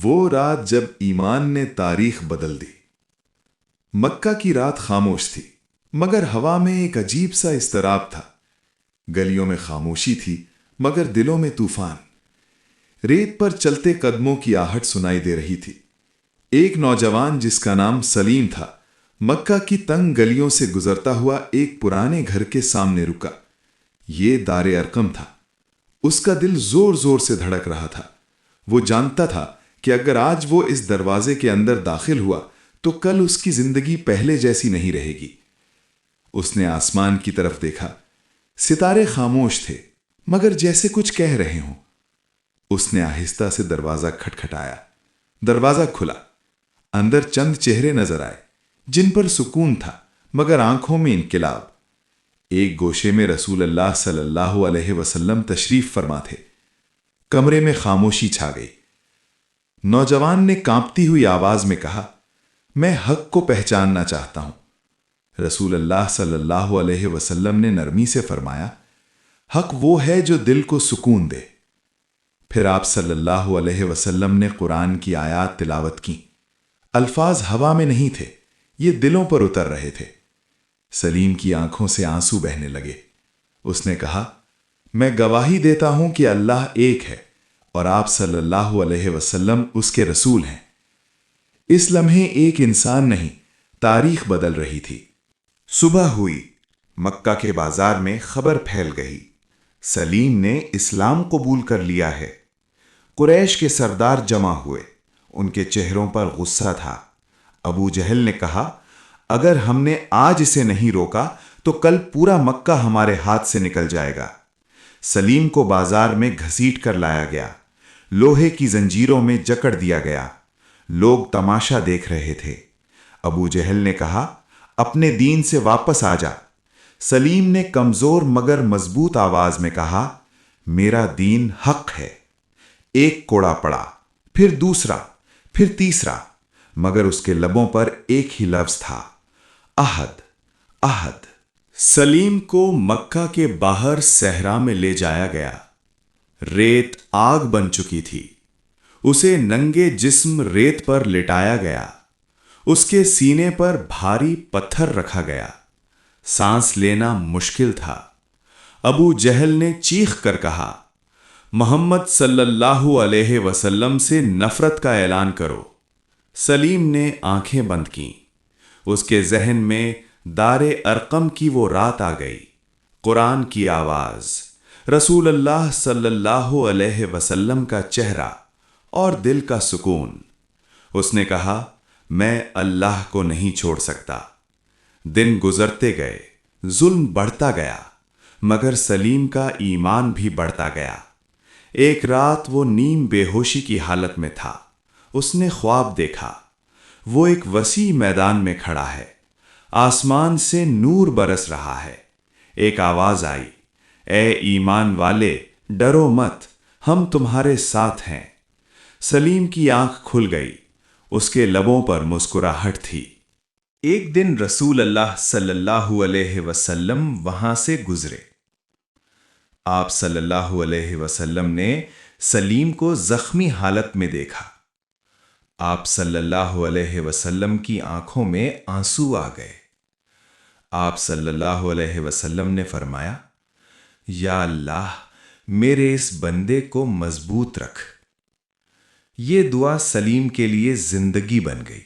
وہ رات جب ایمان نے تاریخ بدل دی۔ مکہ کی رات خاموش تھی، مگر ہوا میں ایک عجیب سا اضطراب تھا۔ گلیوں میں خاموشی تھی، مگر دلوں میں طوفان۔ ریت پر چلتے قدموں کی آہٹ سنائی دے رہی تھی۔ ایک نوجوان جس کا نام سلیم تھا، مکہ کی تنگ گلیوں سے گزرتا ہوا ایک پرانے گھر کے سامنے رکا۔ یہ دار ارقم تھا۔ اس کا دل زور زور سے دھڑک رہا تھا۔ وہ جانتا تھا کہ اگر آج وہ اس دروازے کے اندر داخل ہوا تو کل اس کی زندگی پہلے جیسی نہیں رہے گی۔ اس نے آسمان کی طرف دیکھا۔ ستارے خاموش تھے، مگر جیسے کچھ کہہ رہے ہوں۔ اس نے آہستہ سے دروازہ کھٹکھٹایا۔ دروازہ کھلا۔ اندر چند چہرے نظر آئے جن پر سکون تھا، مگر آنکھوں میں انقلاب۔ ایک گوشے میں رسول اللہ صلی اللہ علیہ وسلم تشریف فرما تھے۔ کمرے میں خاموشی چھا گئی۔ نوجوان نے کانپتی ہوئی آواز میں کہا، میں حق کو پہچاننا چاہتا ہوں۔ رسول اللہ صلی اللہ علیہ وسلم نے نرمی سے فرمایا، حق وہ ہے جو دل کو سکون دے۔ پھر آپ صلی اللہ علیہ وسلم نے قرآن کی آیات تلاوت کی۔ الفاظ ہوا میں نہیں تھے، یہ دلوں پر اتر رہے تھے۔ سلیم کی آنکھوں سے آنسو بہنے لگے۔ اس نے کہا، میں گواہی دیتا ہوں کہ اللہ ایک ہے اور آپ صلی اللہ علیہ وسلم اس کے رسول ہیں۔ اس لمحے ایک انسان نہیں، تاریخ بدل رہی تھی۔ صبح ہوئی، مکہ کے بازار میں خبر پھیل گئی، سلیم نے اسلام قبول کر لیا ہے۔ قریش کے سردار جمع ہوئے، ان کے چہروں پر غصہ تھا۔ ابو جہل نے کہا، اگر ہم نے آج اسے نہیں روکا تو کل پورا مکہ ہمارے ہاتھ سے نکل جائے گا۔ سلیم کو بازار میں گھسیٹ کر لایا گیا، لوہے کی زنجیروں میں جکڑ دیا گیا۔ لوگ تماشا دیکھ رہے تھے۔ ابو جہل نے کہا، اپنے دین سے واپس آ جا۔ سلیم نے کمزور مگر مضبوط آواز میں کہا، میرا دین حق ہے۔ ایک کوڑا پڑا، پھر دوسرا، پھر تیسرا، مگر اس کے لبوں پر ایک ہی لفظ تھا، احد، احد۔ سلیم کو مکہ کے باہر صحرا میں لے جایا گیا۔ ریت آگ بن چکی تھی۔ اسے ننگے جسم ریت پر لٹایا گیا۔ اس کے سینے پر بھاری پتھر رکھا گیا۔ سانس لینا مشکل تھا۔ ابو جہل نے چیخ کر کہا، محمد صلی اللہ علیہ وسلم سے نفرت کا اعلان کرو۔ سلیم نے آنکھیں بند کیں۔ اس کے ذہن میں دار ارقم کی وہ رات آ گئی، قرآن کی آواز، رسول اللہ صلی اللہ علیہ وسلم کا چہرہ اور دل کا سکون۔ اس نے کہا، میں اللہ کو نہیں چھوڑ سکتا۔ دن گزرتے گئے، ظلم بڑھتا گیا، مگر سلیم کا ایمان بھی بڑھتا گیا۔ ایک رات وہ نیم بے ہوشی کی حالت میں تھا۔ اس نے خواب دیکھا، وہ ایک وسیع میدان میں کھڑا ہے، آسمان سے نور برس رہا ہے۔ ایک آواز آئی، اے ایمان والے، ڈرو مت، ہم تمہارے ساتھ ہیں۔ سلیم کی آنکھ کھل گئی، اس کے لبوں پر مسکراہٹ تھی۔ ایک دن رسول اللہ صلی اللہ علیہ وسلم وہاں سے گزرے۔ آپ صلی اللہ علیہ وسلم نے سلیم کو زخمی حالت میں دیکھا۔ آپ صلی اللہ علیہ وسلم کی آنکھوں میں آنسو آ گئے۔ آپ صلی اللہ علیہ وسلم نے فرمایا، یا اللہ، میرے اس بندے کو مضبوط رکھ۔ یہ دعا سلیم کے لیے زندگی بن گئی۔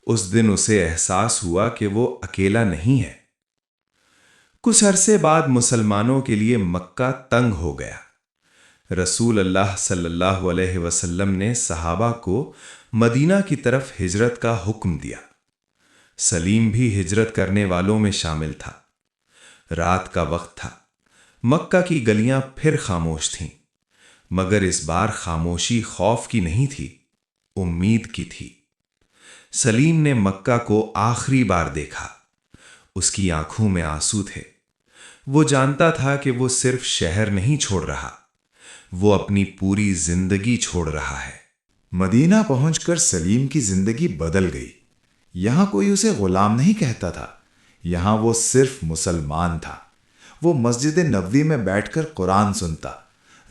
اس دن اسے احساس ہوا کہ وہ اکیلا نہیں ہے۔ کچھ عرصے بعد مسلمانوں کے لیے مکہ تنگ ہو گیا۔ رسول اللہ صلی اللہ علیہ وسلم نے صحابہ کو مدینہ کی طرف ہجرت کا حکم دیا۔ سلیم بھی ہجرت کرنے والوں میں شامل تھا۔ رات کا وقت تھا۔ مکہ کی گلیاں پھر خاموش تھیں، مگر اس بار خاموشی خوف کی نہیں تھی، امید کی تھی۔ سلیم نے مکہ کو آخری بار دیکھا۔ اس کی آنکھوں میں آنسو تھے۔ وہ جانتا تھا کہ وہ صرف شہر نہیں چھوڑ رہا، وہ اپنی پوری زندگی چھوڑ رہا ہے۔ مدینہ پہنچ کر سلیم کی زندگی بدل گئی۔ یہاں کوئی اسے غلام نہیں کہتا تھا، یہاں وہ صرف مسلمان تھا۔ وہ مسجد نبوی میں بیٹھ کر قرآن سنتا،